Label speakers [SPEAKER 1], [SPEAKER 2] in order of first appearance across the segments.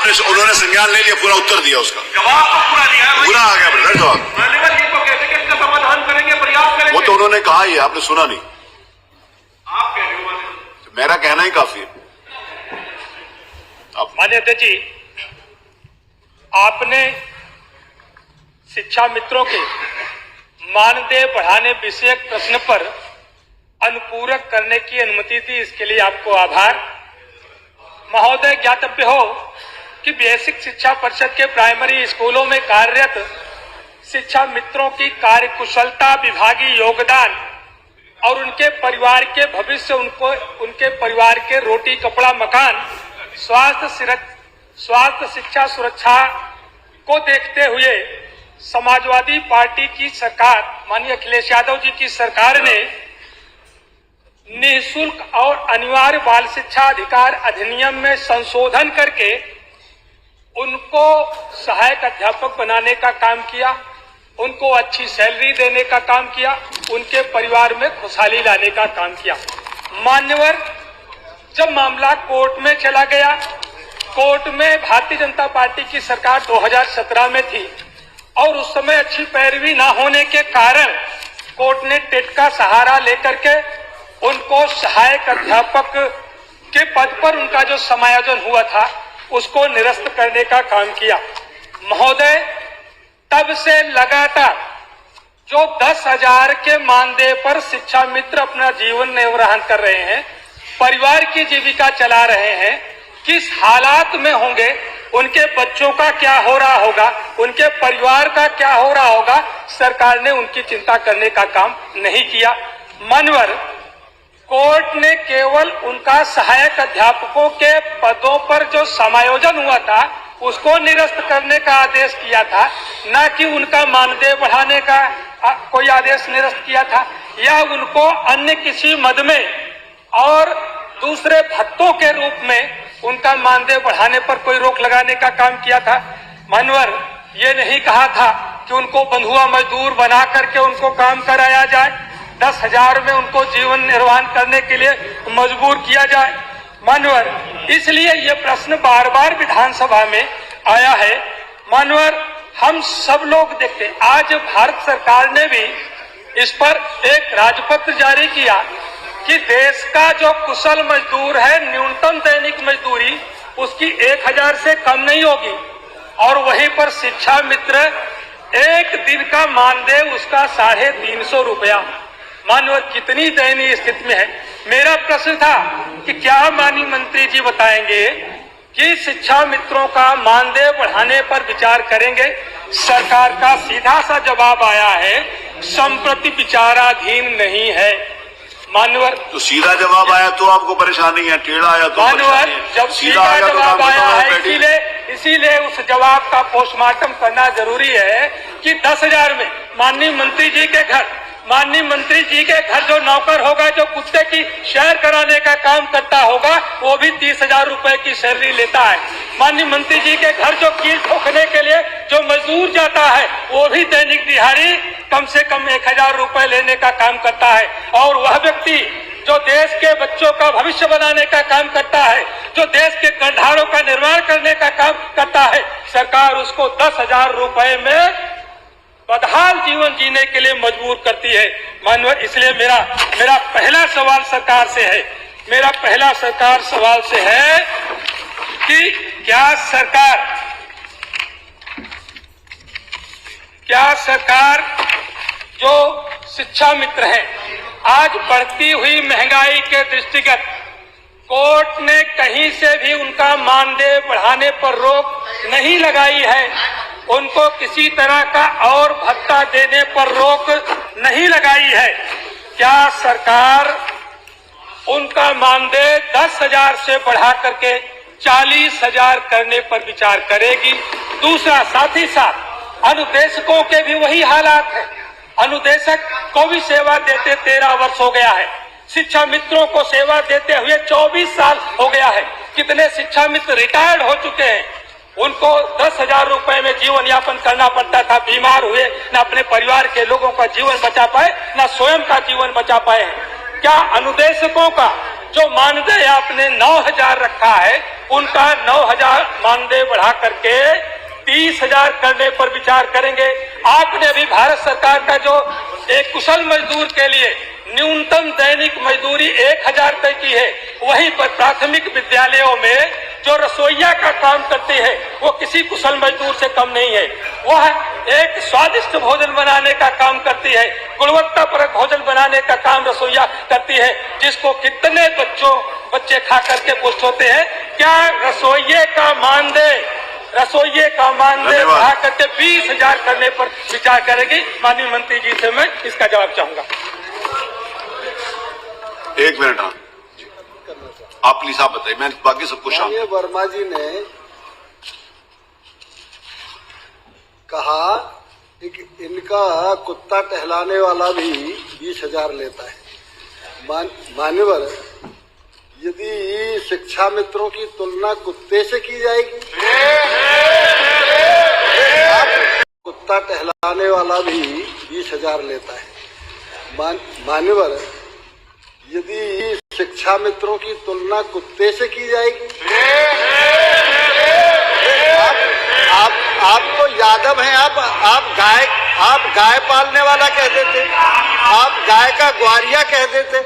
[SPEAKER 1] उन्होंने संज्ञान ले लिया, पूरा उत्तर दिया उसका,
[SPEAKER 2] जवाब तो पूरा दिया है।
[SPEAKER 1] पूरा आ गया ब्रदर जवाब।
[SPEAKER 2] मान्यवर ये तो कहते कि इसका समाधान करेंगे, प्रयास करेंगे।
[SPEAKER 1] वो तो उन्होंने कहा ही, आपने सुना नहीं।
[SPEAKER 2] आप कह रहे हो मान्यवर,
[SPEAKER 1] मेरा कहना ही काफी है।
[SPEAKER 3] माननीय अध्यक्ष जी, आपने शिक्षा मित्रों के मानदेय बढ़ाने विषयक प्रश्न पर अनुपूरक करने की अनुमति दी, इसके लिए आपको आभार। महोदय, ज्ञातव्य हो कि बेसिक शिक्षा परिषद के प्राइमरी स्कूलों में कार्यरत शिक्षा मित्रों की कार्यकुशलता, विभागीय योगदान और उनके परिवार के भविष्य, उनके परिवार के रोटी कपड़ा मकान, स्वास्थ्य शिक्षा सुरक्षा को देखते हुए समाजवादी पार्टी की सरकार, माननीय अखिलेश यादव जी की सरकार ने निःशुल्क और अनिवार्य बाल शिक्षा अधिकार अधिनियम में संशोधन करके उनको सहायक अध्यापक बनाने का काम किया, उनको अच्छी सैलरी देने का काम किया, उनके परिवार में खुशहाली लाने का काम किया। मान्यवर, जब मामला कोर्ट में चला गया, कोर्ट में भारतीय जनता पार्टी की सरकार 2017 में थी और उस समय अच्छी पैरवी ना होने के कारण कोर्ट ने टेट का सहारा लेकर के उनको सहायक अध्यापक के पद पर उनका जो समायोजन हुआ था उसको निरस्त करने का काम किया। महोदय, तब से लगातार जो 10,000 के मानदेय पर शिक्षा मित्र अपना जीवन निर्वाह कर रहे हैं, परिवार की जीविका चला रहे हैं, किस हालात में होंगे, उनके बच्चों का क्या हो रहा होगा, उनके परिवार का क्या हो रहा होगा, सरकार ने उनकी चिंता करने का काम नहीं किया। मान्यवर, कोर्ट ने केवल उनका सहायक अध्यापकों के पदों पर जो समायोजन हुआ था उसको निरस्त करने का आदेश किया था, न कि उनका मानदेय बढ़ाने का कोई आदेश निरस्त किया था या उनको अन्य किसी मद में और दूसरे भत्तों के रूप में उनका मानदेय बढ़ाने पर कोई रोक लगाने का काम किया था। मान्यवर, ये नहीं कहा था कि उनको बंधुआ मजदूर बना करके उनको काम कराया जाए, 10,000 में उनको जीवन निर्वाह करने के लिए मजबूर किया जाए। मान्यवर, इसलिए ये प्रश्न बार बार विधानसभा में आया है। मान्यवर, हम सब लोग देखते, आज भारत सरकार ने भी इस पर एक राजपत्र जारी किया कि देश का जो कुशल मजदूर है, न्यूनतम दैनिक मजदूरी उसकी 1,000 से कम नहीं होगी और वहीं पर शिक्षा मित्र एक दिन का मानदेय उसका 350 रुपया। मानव कितनी दयनीय स्थिति में है। मेरा प्रश्न था कि क्या माननीय मंत्री जी बताएंगे कि शिक्षा मित्रों का मानदेय बढ़ाने पर विचार करेंगे। सरकार का सीधा सा जवाब आया है, संप्रति विचाराधीन नहीं है। मान्यवर,
[SPEAKER 1] तो सीधा जवाब आया तो आपको परेशानी है, टेढ़ा आया तो
[SPEAKER 3] मान्यवर, जब सीधा जवाब आया है इसीलिए उस जवाब का पोस्टमार्टम करना जरूरी है कि 10,000 में माननीय मंत्री जी के घर जो नौकर होगा, जो कुत्ते की सैर कराने का काम करता होगा, वो भी 30,000 रुपए की सैलरी लेता है। माननीय मंत्री जी के घर जो कील ठोकने के लिए जो मजदूर जाता है, वो भी दैनिक दिहाड़ी कम से कम 1,000 रुपए लेने का काम करता है। और वह व्यक्ति जो देश के बच्चों का भविष्य बनाने का काम करता है, जो देश के कर्णधारों का निर्माण करने का काम करता है, सरकार उसको 10,000 रुपए में बदहाल जीवन जीने के लिए मजबूर करती है। माननीय, इसलिए मेरा पहला सवाल सरकार से है, कि क्या सरकार जो शिक्षा मित्र हैं, आज बढ़ती हुई महंगाई के दृष्टिगत कोर्ट ने कहीं से भी उनका मानदेय बढ़ाने पर रोक नहीं लगाई है, उनको किसी तरह का और भत्ता देने पर रोक नहीं लगाई है। क्या सरकार उनका मानदेय 10,000 से बढ़ा करके 40,000 करने पर विचार करेगी? दूसरा, साथ ही साथ अनुदेशकों के भी वही हालात है। अनुदेशक को भी सेवा देते 13 वर्ष हो गया है, शिक्षा मित्रों को सेवा देते हुए 24 साल हो गया है। कितने शिक्षा मित्र रिटायर्ड हो चुके हैं, उनको 10,000 रुपए में जीवन यापन करना पड़ता था, बीमार हुए, न अपने परिवार के लोगों का जीवन बचा पाए, न स्वयं का जीवन बचा पाए हैं। क्या अनुदेशकों का जो मानदेय आपने 9,000 रखा है, उनका 9,000 मानदेय बढ़ा करके 30,000 करने पर विचार करेंगे। आपने अभी भारत सरकार का जो एक कुशल मजदूर के लिए न्यूनतम दैनिक मजदूरी 1,000 तय की है, वहीं पर प्राथमिक विद्यालयों में जो रसोइया का काम करती है वो किसी कुशल मजदूर से कम नहीं है। वह एक स्वादिष्ट भोजन बनाने का काम करती है, गुणवत्तापरक भोजन बनाने का काम रसोइया करती है, जिसको कितने बच्चे खा करके पुष्ट होते हैं। क्या रसोइये का मानदेय बढ़ा करके 20,000 करने पर विचार करेगी? माननीय मंत्री जी से मैं इसका जवाब चाहूंगा।
[SPEAKER 1] एक मिनट, हाँ आप प्लीज आप बताइए, मैं बाकी सबको शाम।
[SPEAKER 4] माननीय वर्मा जी ने कहा कि इनका कुत्ता टहलाने वाला भी 20,000 लेता है। मान्यवर, यदि शिक्षा मित्रों की तुलना कुत्ते से की जाएगी, कुत्ता टहलाने वाला भी 20,000 लेता है। मान्यवर, यदि शिक्षा मित्रों की तुलना कुत्ते से की जाएगी, आप तो यादव हैं, आप गाय पालने वाला कह देते, आप गाय का ग्वारिया कह देते।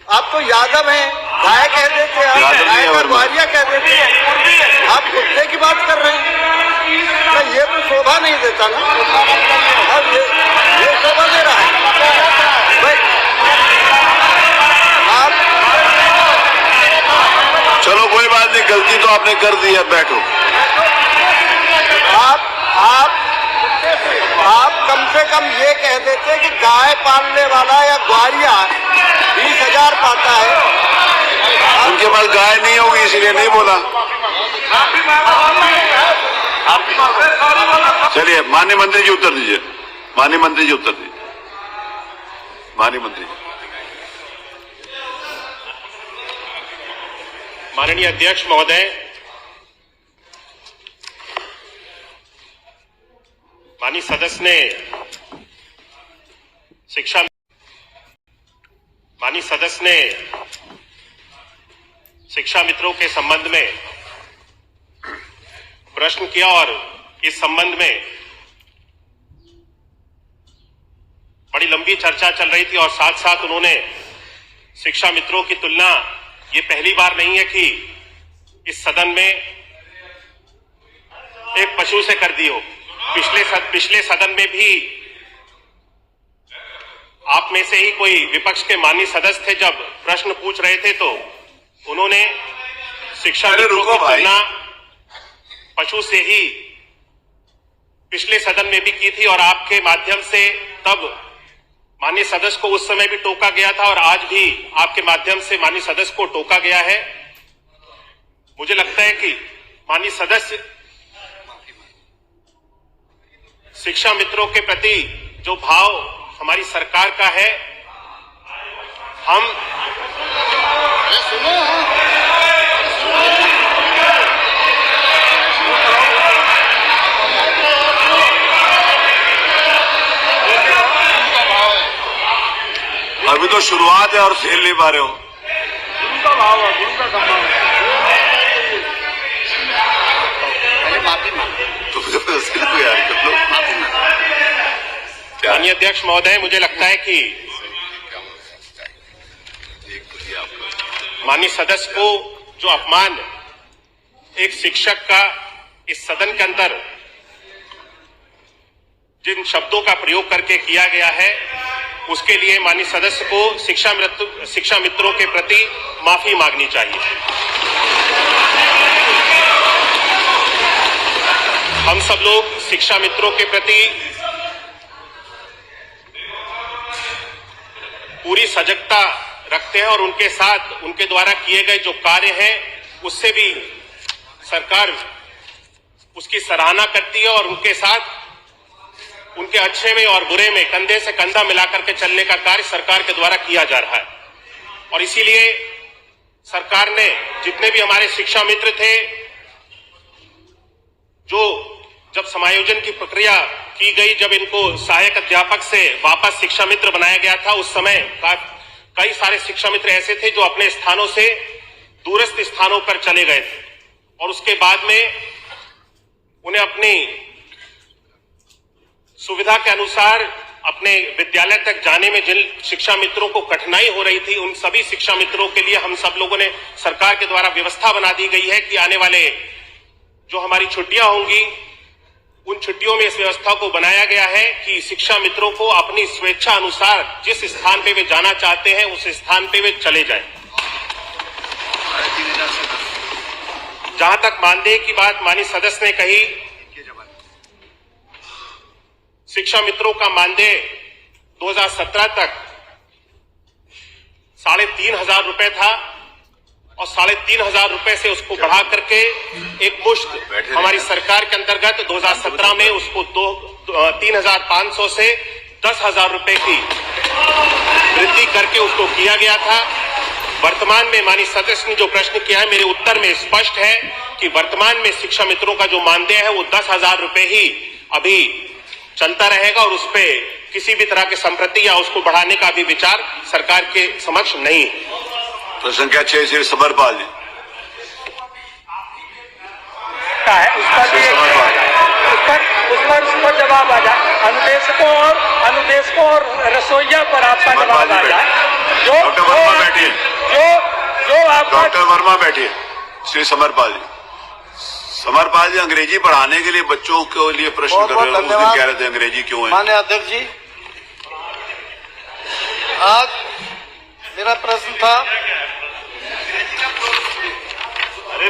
[SPEAKER 4] आप तो यादव हैं, गाय कह देते, आप गाय का ग्वारिया कह देते, आप कुत्ते की बात कर रहे हैं। तो ये तो शोभा नहीं देता ना, अब ये शोभा दे रहा है भाई।
[SPEAKER 1] चलो कोई बात नहीं, गलती तो आपने कर दी है, बैठो।
[SPEAKER 4] आप कम से कम ये कह देते कि गाय पालने वाला या ग्वारिया 20,000 पाता है।
[SPEAKER 1] उनके पास गाय नहीं होगी इसीलिए नहीं बोला। चलिए माननीय मंत्री जी उत्तर दीजिए, माननीय मंत्री जी उत्तर दीजिए, माननीय मंत्री जी।
[SPEAKER 2] माननीय अध्यक्ष महोदय, माननीय सदस्य ने शिक्षा मित्रों के संबंध में प्रश्न किया और इस संबंध में बड़ी लंबी चर्चा चल रही थी और साथ साथ उन्होंने शिक्षा मित्रों की तुलना, ये पहली बार नहीं है कि इस सदन में एक पशु से कर दी हो। पिछले सदन में भी आप में से ही कोई विपक्ष के माननीय सदस्य थे, जब प्रश्न पूछ रहे थे तो उन्होंने शिक्षा मित्रों की तुलना पशु से ही पिछले सदन में भी की थी और आपके माध्यम से तब माननीय सदस्य को उस समय भी टोका गया था और आज भी आपके माध्यम से माननीय सदस्य को टोका गया है। मुझे लगता है कि माननीय सदस्य शिक्षा मित्रों के प्रति जो भाव हमारी सरकार का है, हम
[SPEAKER 1] अभी तो शुरुआत है और खेल नहीं पा रहे हो।
[SPEAKER 4] उनका भाव है, उनका सम्मान है।
[SPEAKER 2] माननीय अध्यक्ष महोदय, मुझे लगता है कि माननीय सदस्य को जो अपमान एक शिक्षक का इस सदन के अंदर जिन शब्दों का प्रयोग करके किया गया है, उसके लिए माननीय सदस्य को शिक्षा मित्रों के प्रति माफी मांगनी चाहिए। हम सब लोग शिक्षा मित्रों के प्रति पूरी सजगता रखते हैं और उनके साथ उनके द्वारा किए गए जो कार्य हैं उससे भी सरकार उसकी सराहना करती है और उनके साथ उनके अच्छे में और बुरे में कंधे से कंधा मिलाकर के चलने का कार्य सरकार के द्वारा किया जा रहा है। और इसीलिए सरकार ने जितने भी हमारे शिक्षा मित्र थे, जो जब समायोजन की प्रक्रिया की गई, जब इनको सहायक अध्यापक से वापस शिक्षा मित्र बनाया गया था, उस समय कई सारे शिक्षा मित्र ऐसे थे जो अपने स्थानों से दूरस्थ स्थानों पर चले गए थे और उसके बाद में उन्हें अपनी सुविधा के अनुसार अपने विद्यालय तक जाने में जिन शिक्षा मित्रों को कठिनाई हो रही थी, उन सभी शिक्षा मित्रों के लिए हम सब लोगों ने सरकार के द्वारा व्यवस्था बना दी गई है कि आने वाले जो हमारी छुट्टियां होंगी, उन छुट्टियों में इस व्यवस्था को बनाया गया है कि शिक्षा मित्रों को अपनी स्वेच्छा अनुसार जिस स्थान पे वे जाना चाहते हैं उस स्थान पे वे चले जाएं। जहां तक मानदेय की बात माननीय सदस्य ने कही, शिक्षा मित्रों का मानदेय 2017 तक 3,500 रुपए था और 3,500 रुपए से उसको बढ़ा करके एक मुश्त हमारी सरकार के अंतर्गत 2017 में उसको 3,500 से 10,000 रुपए की वृद्धि करके उसको किया गया था। वर्तमान में माननीय सदस्य ने जो प्रश्न किया है, मेरे उत्तर में स्पष्ट है कि वर्तमान में शिक्षा मित्रों का जो मानदेय है वो 10,000 रुपए ही अभी चलता रहेगा और उस पे किसी भी तरह के संप्रति या उसको बढ़ाने का भी विचार सरकार के समक्ष नहीं है।
[SPEAKER 1] प्रश्न संख्या 6 श्री समरपाल जी
[SPEAKER 3] का है, उस पर जवाब आ जाए। अनुदेशकों और रसोइया पर आपका जवाब आ जाए।
[SPEAKER 1] डॉक्टर वर्मा बैठिए,
[SPEAKER 3] जो आपका
[SPEAKER 1] डॉक्टर वर्मा बैठिए। श्री समरपाल जी, समरपाल जी अंग्रेजी पढ़ाने के लिए बच्चों के लिए प्रश्न कर रहे हैं, उस दिन कह रहे थे अंग्रेजी क्यों है।
[SPEAKER 4] माननीय अध्यक्ष जी, आज मेरा प्रश्न था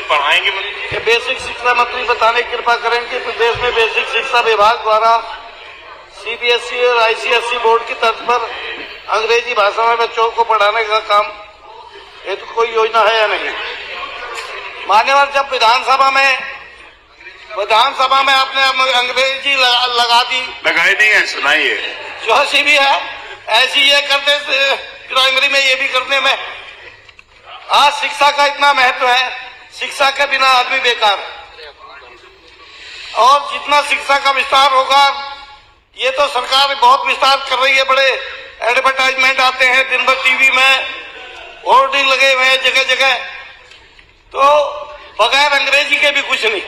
[SPEAKER 2] पढ़ाएंगे
[SPEAKER 4] कि बेसिक शिक्षा मंत्री बताने की कृपा करें कि प्रदेश में बेसिक शिक्षा विभाग द्वारा सीबीएसई और आईसीएसई बोर्ड की तर्ज पर अंग्रेजी भाषा में बच्चों को पढ़ाने का काम हेतु कोई योजना है या नहीं। मान्यवर, जब विधानसभा में आपने अंग्रेजी लगा दी,
[SPEAKER 1] लगाई नहीं है, सुनाइए।
[SPEAKER 4] जो सी भी है ऐसी ये करते प्राइमरी में ये भी करने में। आज शिक्षा का इतना महत्व है, शिक्षा के बिना आदमी बेकार है और जितना शिक्षा का विस्तार होगा, ये तो सरकार बहुत विस्तार कर रही है। बड़े एडवर्टाइजमेंट आते हैं दिन भर टीवी में, होर्डिंग लगे हुए हैं जगह जगह, तो बगैर अंग्रेजी के भी कुछ नहीं।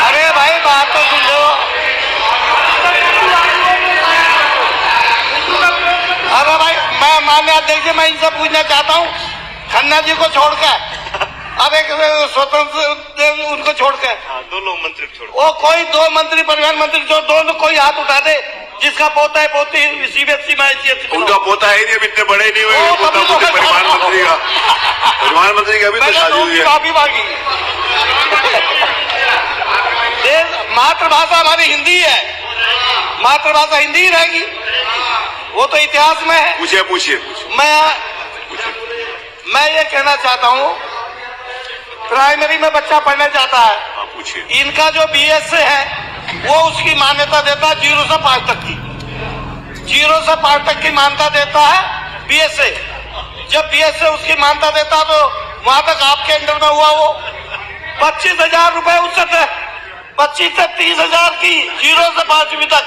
[SPEAKER 4] अरे भाई बात तो सुन लो। अरे भाई, मैं मान्य अध्यक्ष, मैं इनसे पूछना चाहता हूँ, खन्ना जी को छोड़कर अब एक स्वतंत्र उनको छोड़कर
[SPEAKER 2] दोनों मंत्री छोड़,
[SPEAKER 4] वो कोई 2 मंत्री, परिवहन मंत्री जो दोनों कोई हाथ उठा दे जिसका पोता है पोती सीबीएसई में आईसीएसई।
[SPEAKER 1] उनका पोता है नहीं, अभी इतने बड़े नहीं हुए। परिवहन मंत्री का अभी तो शादी हुई है।
[SPEAKER 4] माफी मांगी। मातृभाषा हमारी हिंदी है, मातृभाषा हिंदी ही रहेगी, वो तो इतिहास में है।
[SPEAKER 1] पूछिए।
[SPEAKER 4] मैं ये कहना चाहता हूँ, प्राइमरी में बच्चा पढ़ने जाता है,
[SPEAKER 1] पूछिए।
[SPEAKER 4] इनका जो बीएसए है वो उसकी मान्यता देता है 0 से 5 तक की, 0 से 5 तक की मान्यता देता है बीएसए। जब बीएसए उसकी मान्यता देता तो वहां तक आपके अंडर में हुआ वो 25,000 रुपए, उससे 25 से 30,000 की 0 से 5वीं तक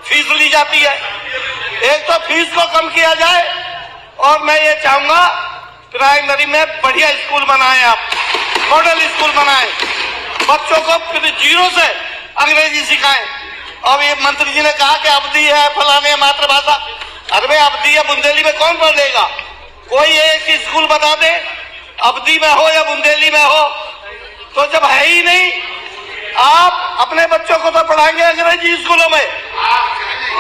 [SPEAKER 4] फीस ली जाती है। एक तो फीस को कम किया जाए और मैं ये चाहूंगा प्राइमरी में बढ़िया स्कूल बनाएं, आप मॉडल स्कूल बनाएं, बच्चों को 0 से अंग्रेजी सिखाएं। अब ये मंत्री जी ने कहा कि अवधि है, फलाने मातृभाषा, अरे भाई अवधि या बुंदेली में कौन पढ़ लेगा? कोई एक स्कूल बता दे, अवधि में हो या बुंदेली में हो, तो जब है ही नहीं, आप अपने बच्चों को तो पढ़ाएंगे अंग्रेजी स्कूलों में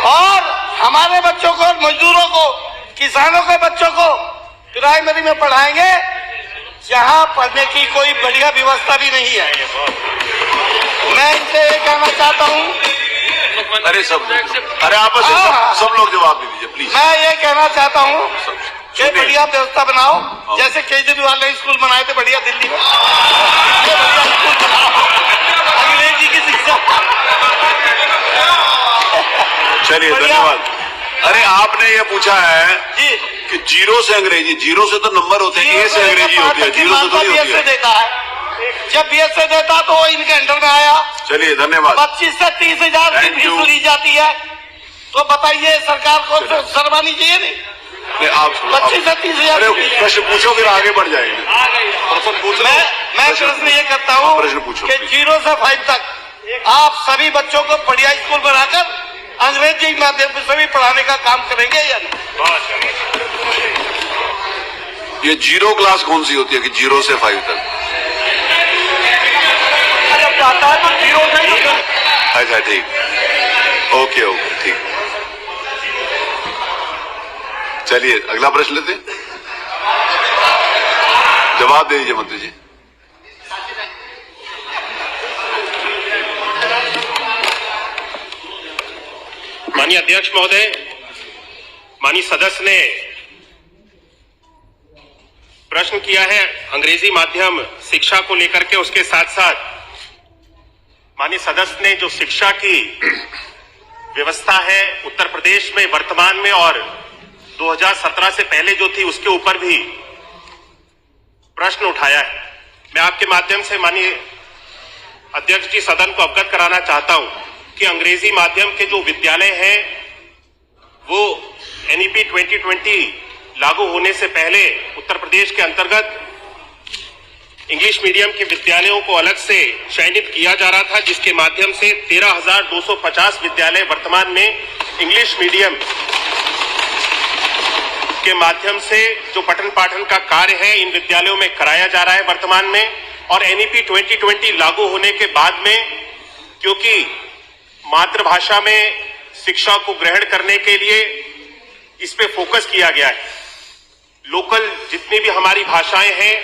[SPEAKER 4] और हमारे बच्चों को, मजदूरों को, किसानों के बच्चों को प्राइमरी में पढ़ाएंगे जहां पढ़ने की कोई बढ़िया व्यवस्था भी नहीं है। मैं इनसे ये कहना चाहता हूँ,
[SPEAKER 1] अरे आपस में सब लोग जवाब दे दीजिए प्लीज।
[SPEAKER 4] मैं ये कहना चाहता हूँ कि बढ़िया व्यवस्था बनाओ, जैसे केजरीवाल ने स्कूल बनाए थे बढ़िया दिल्ली में, बढ़िया स्कूल बनाओ, अंग्रेजी की शिक्षा।
[SPEAKER 1] चलिए, धन्यवाद। अरे आपने ये पूछा है
[SPEAKER 4] जी
[SPEAKER 1] कि 0 से अंग्रेजी, 0 से तो नंबर होते हैं, ए से अंग्रेजी होती है, 0 से थोड़ी होती है।
[SPEAKER 4] देता है, जब बीएसए देता तो वो इनके अंडर में आया।
[SPEAKER 1] चलिए, धन्यवाद।
[SPEAKER 4] 25 से 30,000 की फीस ली जाती है तो बताइए सरकार को शर्म आनी चाहिए नहीं?
[SPEAKER 1] नहीं, आप
[SPEAKER 4] 25 से 30,000।
[SPEAKER 1] अरे प्रश्न पूछो, फिर आगे बढ़ जाएंगे। प्रश्न पूछ लो।
[SPEAKER 4] मैं प्रश्न ये करता हूँ
[SPEAKER 1] प्रश्न पूछो
[SPEAKER 4] कि 0 से 5 तक आप सभी बच्चों को बढ़िया स्कूल बनाकर अंग्रेजी माध्यम से भी पढ़ाने का काम करेंगे या नहीं?
[SPEAKER 1] ये 0 क्लास कौन सी होती है कि 0 से 5 तक?
[SPEAKER 4] जब जाता है तो 0 से ही।
[SPEAKER 1] अच्छा ठीक, ओके ओके ठीक। चलिए अगला प्रश्न लेते हैं, जवाब दे दीजिए मंत्री जी।
[SPEAKER 2] माननीय अध्यक्ष महोदय, माननीय सदस्य ने प्रश्न किया है अंग्रेजी माध्यम शिक्षा को लेकर के। उसके साथ साथ माननीय सदस्य ने जो शिक्षा की व्यवस्था है उत्तर प्रदेश में वर्तमान में और 2017 से पहले जो थी उसके ऊपर भी प्रश्न उठाया है। मैं आपके माध्यम से माननीय अध्यक्ष जी सदन को अवगत कराना चाहता हूं कि अंग्रेजी माध्यम के जो विद्यालय हैं वो एनईपी 2020 लागू होने से पहले उत्तर प्रदेश के अंतर्गत इंग्लिश मीडियम के विद्यालयों को अलग से चयनित किया जा रहा था, जिसके माध्यम से 13,250 विद्यालय वर्तमान में इंग्लिश मीडियम के माध्यम से जो पठन पाठन का कार्य है इन विद्यालयों में कराया जा रहा है वर्तमान में। और एनईपी 2020 लागू होने के बाद में क्योंकि मातृभाषा में शिक्षा को ग्रहण करने के लिए इस पे फोकस किया गया है, लोकल जितनी भी हमारी भाषाएं हैं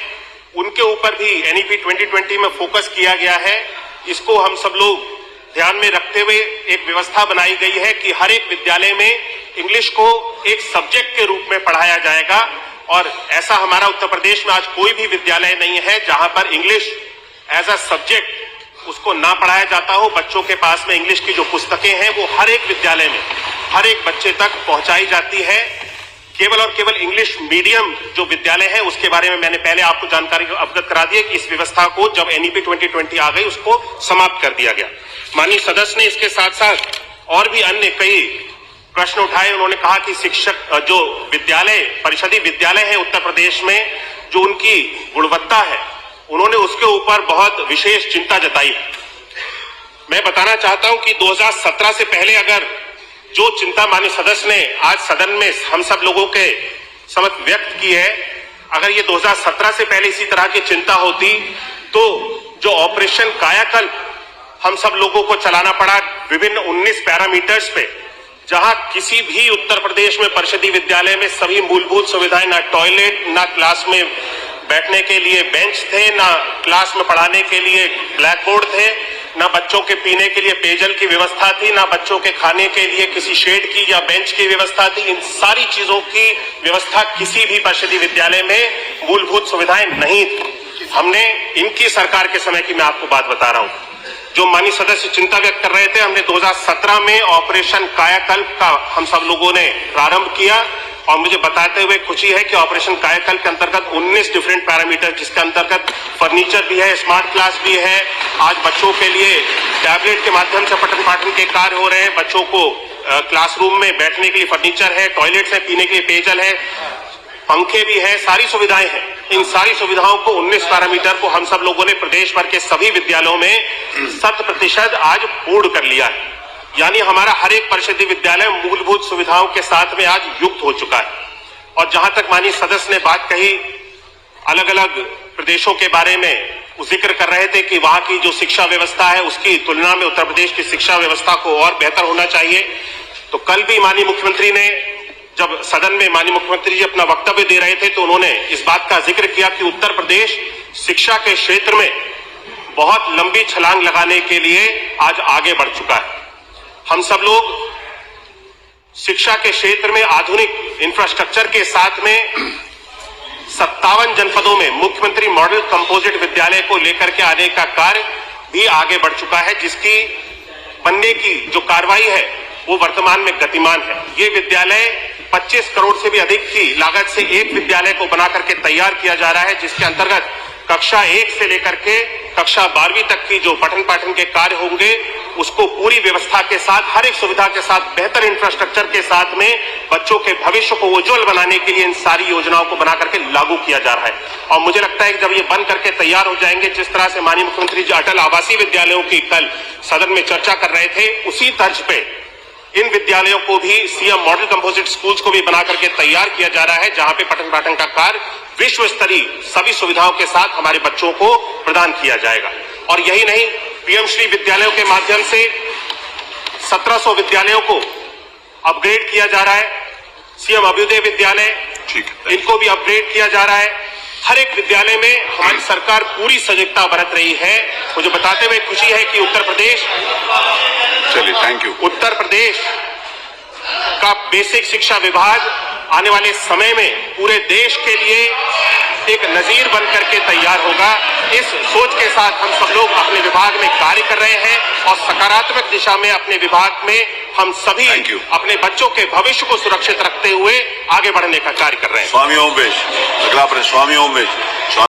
[SPEAKER 2] उनके ऊपर भी एनईपी 2020 में फोकस किया गया है। इसको हम सब लोग ध्यान में रखते हुए एक व्यवस्था बनाई गई है कि हर एक विद्यालय में इंग्लिश को एक सब्जेक्ट के रूप में पढ़ाया जाएगा। और ऐसा हमारा उत्तर प्रदेश में आज कोई भी विद्यालय नहीं है जहां पर इंग्लिश एज अ सब्जेक्ट उसको ना पढ़ाया जाता हो। बच्चों के पास में इंग्लिश की जो पुस्तकें हैं वो हर एक विद्यालय में हर एक बच्चे तक पहुंचाई जाती है। केवल और केवल इंग्लिश मीडियम जो विद्यालय है उसके बारे में मैंने पहले आपको जानकारी अवगत करा दी है कि इस व्यवस्था को जब एनईपी 2020 आ गई उसको समाप्त कर दिया गया। माननीय सदस्य ने इसके साथ साथ और भी अन्य कई प्रश्न उठाए। उन्होंने कहा कि शिक्षक जो विद्यालय परिषदीय विद्यालय है उत्तर प्रदेश में जो उनकी गुणवत्ता है उन्होंने उसके ऊपर बहुत विशेष चिंता जताई। मैं बताना चाहता हूं कि 2017 से पहले अगर जो चिंता माननीय सदस्य ने आज सदन में हम सब लोगों के समक्ष व्यक्त की है, अगर ये 2017 से पहले इसी तरह की चिंता होती तो जो ऑपरेशन कायाकल्प हम सब लोगों को चलाना पड़ा विभिन्न 19 पैरामीटर्स पे, जहां किसी भी उत्तर प्रदेश में परिषदीय विद्यालय में सभी मूलभूत सुविधाएं, ना टॉयलेट, ना क्लास में बैठने के लिए बेंच थे, ना क्लास में पढ़ाने के लिए ब्लैक बोर्ड थे, ना बच्चों के पीने के लिए पेयजल की व्यवस्था थी, ना बच्चों के खाने के लिए किसी शेड की या बेंच की व्यवस्था थी। इन सारी चीजों की व्यवस्था किसी भी परिषदीय विद्यालय में मूलभूत सुविधाएं नहीं थी। हमने इनकी सरकार के समय की मैं आपको बात बता रहा हूं, जो माननीय सदस्य चिंता व्यक्त कर रहे थे, हमने 2017 में ऑपरेशन कायाकल्प का हम सब लोगों ने प्रारंभ किया। और मुझे बताते हुए खुशी है कि ऑपरेशन कायाकल्प के अंतर्गत 19 डिफरेंट पैरामीटर, जिसके अंतर्गत फर्नीचर भी है, स्मार्ट क्लास भी है, आज बच्चों के लिए टैबलेट के माध्यम से पठन पाठन के कार्य हो रहे हैं, बच्चों को क्लासरूम में बैठने के लिए फर्नीचर है, टॉयलेट्स है, पीने के लिए पेयजल है, पंखे भी है, सारी सुविधाएं हैं। इन सारी सुविधाओं को 19 पैरामीटर को हम सब लोगों ने प्रदेश भर के सभी विद्यालयों में 100% आज पूर्ण कर लिया है। यानी हमारा हर एक परिषदीय विद्यालय मूलभूत सुविधाओं के साथ में आज युक्त हो चुका है। और जहां तक माननीय सदस्य ने बात कही अलग अलग प्रदेशों के बारे में, वो जिक्र कर रहे थे कि वहां की जो शिक्षा व्यवस्था है उसकी तुलना में उत्तर प्रदेश की शिक्षा व्यवस्था को और बेहतर होना चाहिए। तो कल भी माननीय मुख्यमंत्री ने जब सदन में माननीय मुख्यमंत्री जी अपना वक्तव्य दे रहे थे तो उन्होंने इस बात का जिक्र किया कि उत्तर प्रदेश शिक्षा के क्षेत्र में बहुत लंबी छलांग लगाने के लिए आज आगे बढ़ चुका है। हम सब लोग शिक्षा के क्षेत्र में आधुनिक इंफ्रास्ट्रक्चर के साथ में 57 जनपदों में मुख्यमंत्री मॉडल कंपोजिट विद्यालय को लेकर के आने का कार्य भी आगे बढ़ चुका है, जिसकी बनने की जो कार्रवाई है वो वर्तमान में गतिमान है। ये विद्यालय 25 करोड़ से भी अधिक की लागत से एक विद्यालय को बना करके तैयार किया जा रहा है, जिसके अंतर्गत कक्षा 1 से लेकर के कक्षा 12वीं तक की जो पठन पाठन के कार्य होंगे उसको पूरी व्यवस्था के साथ, हर एक सुविधा के साथ, बेहतर इंफ्रास्ट्रक्चर के साथ में बच्चों के भविष्य को उज्जवल बनाने के लिए इन सारी योजनाओं को बना करके लागू किया जा रहा है। और मुझे लगता है कि जब ये बन करके तैयार हो जाएंगे, जिस तरह से माननीय मुख्यमंत्री जी अटल आवासीय विद्यालयों की कल सदन में चर्चा कर रहे थे, उसी तर्ज पे इन विद्यालयों को भी सीएम मॉडल कंपोजिट स्कूल्स को भी बना करके तैयार किया जा रहा है, जहां पे पठन पाठन का कार्य विश्व स्तरीय सभी सुविधाओं के साथ हमारे बच्चों को प्रदान किया जाएगा। और यही नहीं, पीएम श्री विद्यालयों के माध्यम से 1700 विद्यालयों को अपग्रेड किया जा रहा है। सीएम अभ्युदय विद्यालय, इनको भी अपग्रेड किया जा रहा है। हर एक विद्यालय में हमारी सरकार पूरी सजगता बरत रही है। मुझे बताते हुए खुशी है कि उत्तर प्रदेश का बेसिक शिक्षा विभाग आने वाले समय में पूरे देश के लिए एक नजीर बन करके तैयार होगा। इस सोच के साथ हम सब लोग अपने विभाग में कार्य कर रहे हैं और सकारात्मक दिशा में अपने विभाग में हम सभी अपने बच्चों के भविष्य को सुरक्षित रखते हुए आगे बढ़ने का कार्य कर रहे हैं।
[SPEAKER 1] स्वामी ओम वेश, अगला प्रश्न स्वामी ओम वेश।